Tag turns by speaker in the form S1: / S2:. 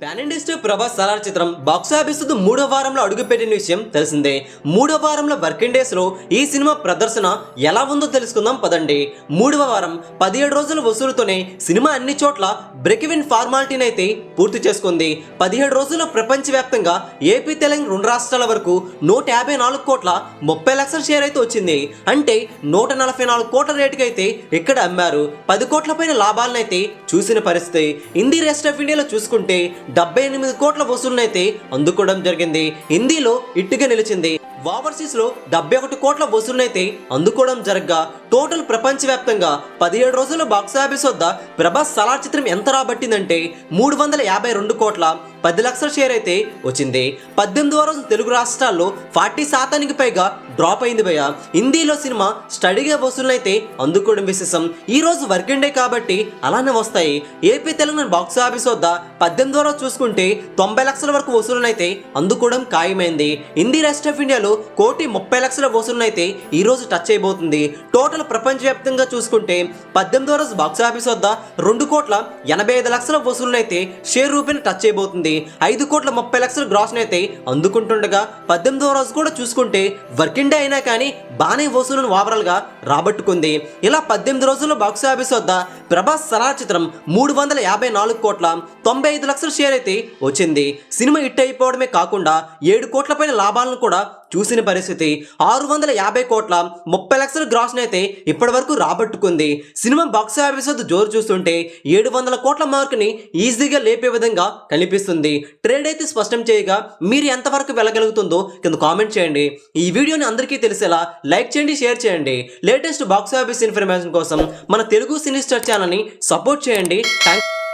S1: Pan India star Prabhas Salaar చిత్రం box office వద్ద మూడో వారంలో అడుగుపెట్టిన విషయం తెలిసిందే. మూడో వారంలో వర్కింగ్ డేస్ లో ఈ సినిమా ప్రదర్శన ఎలా ఉందో తెలుసుకుందాం పదండి. మూడవ వారం 17 రోజుల వసూలుతోనే సినిమా అన్ని చోట్ల బ్రేక్ ఈవెన్ ఫార్మాలిటీని అయితే పూర్తి చేసుకుంది. 17 రోజుల్లో ప్రపంచవ్యాప్తంగా ఏపీ, తెలంగాణ రెండు రాష్ట్రాల వరకు 154 కోట్ల 30 లక్షల షేర్ అయితే వచ్చింది. అంటే 144 కోట్ల రేటుకి అయితే ఇక్కడ అమ్మారు. 10 కోట్ల పైన లాభాలను అయితే చూసిన పరిస్థితి. హిందీ రెస్ట్ ఆఫ్ ఇండియాలో చూసుకుంటే 78 కోట్ల వసూలునైతే అందుకోవడం జరిగింది. హిందీలో ఇట్టుగా నిలిచింది. ఓవర్సీస్ లో 71 కోట్ల వసూలునైతే అందుకోవడం జరగ్గా టోటల్ ప్రపంచవ్యాప్తంగా 17 రోజుల బాక్సాఫీస్ వద్ద ప్రభాస్ సలార్ చిత్రం ఎంత రాబట్టిందంటే 352 కోట్ల 10 లక్షల షేర్ అయితే వచ్చింది. 18వ రోజు తెలుగు రాష్ట్రాల్లో 40% పైగా డ్రాప్ అయింది భయ. హిందీలో సినిమా స్టడీగా వసూలునైతే అందుకోవడం విశేషం. ఈ రోజు వర్కింగ్ డే కాబట్టి అలానే వస్తాయి. ఏపీ, తెలంగాణ బాక్సాఫీస్ వద్ద 18వ రోజు చూసుకుంటే 90 లక్షల వరకు వసూలునైతే అందుకోవడం ఖాయమైంది. హిందీ రెస్ట్ ఆఫ్ ఇండియాలో 1,30,00,000 వసూలునైతే ఈ రోజు టచ్ అయిపోతుంది. టోటల్ ప్రపంచవ్యాప్తంగా చూసుకుంటే 18వ రోజు బాక్సాఫీస్ వద్ద 2,85,00,000 వసూలునైతే షేర్ రూపేణ టచ్ అయిపోతుంది. 5,30,00,000 గ్రాస్ అయితే అందుకుంటుండగా 18వ రోజు కూడా చూసుకుంటే వర్కింగ్ డే అయినా కానీ బాగానే వసూలును ఓవరాల్ గా రాబట్టుకుంది. ఇలా 18 రోజుల్లో బాక్సాఫీస్ వద్ద ప్రభాస్ సలార్ చిత్రం 354 కోట్ల 95 లక్షల షేర్ అయితే వచ్చింది. సినిమా హిట్ అయిపోవడమే కాకుండా 7 కోట్ల పైన లాభాలను కూడా చూసిన పరిస్థితి. 650 కోట్ల 30 లక్షల గ్రాస్ అయితే ఇప్పటి వరకు రాబట్టుకుంది. సినిమా బాక్సాఫీస్ వద్ద జోరు చూస్తుంటే 700 కోట్ల మార్క్ ని ఈజీగా లేపే విధంగా కనిపిస్తుంది. ట్రేడ్ అయితే స్పష్టం చేయగా మీరు ఎంతవరకు వెళ్ళగలుగుతుందో కింద కామెంట్ చేయండి. ఈ వీడియోని అందరికీ తెలిసేలా లైక్ చేయండి, షేర్ చేయండి. లేటెస్ట్ బాక్సాఫీస్ ఇన్ఫర్మేషన్ కోసం మన తెలుగు సినీ స్టార్ ఛానల్ని సపోర్ట్ చేయండి. థ్యాంక్స్.